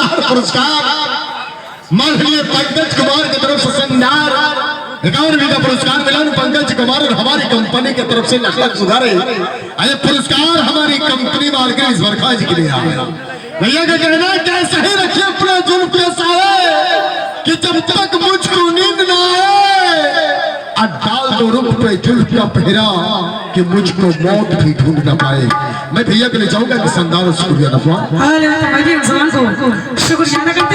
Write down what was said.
शानदार पुरस्कार माननीय पंकज कुमार की तरफ से शानदार 51वीं का पुरस्कार मिला पंकज कुमार और हमारी कंपनी की तरफ से लखलख सुधारे। अरे पुरस्कार हमारी कंपनी मालकिन इस वर्षा जी के लिए आया। भैया का कहना है कैसे ही रखिए अपने जुल्फ के साए कि जब तक मुझको नींद ना आए डाल दो रुख पे जुल्फ का पहरा कि मुझको मौत भी ढूंढ ना पाए। मैं भैया के लिए जाऊंगा कि शानदार शुक्रिया शुक्रिया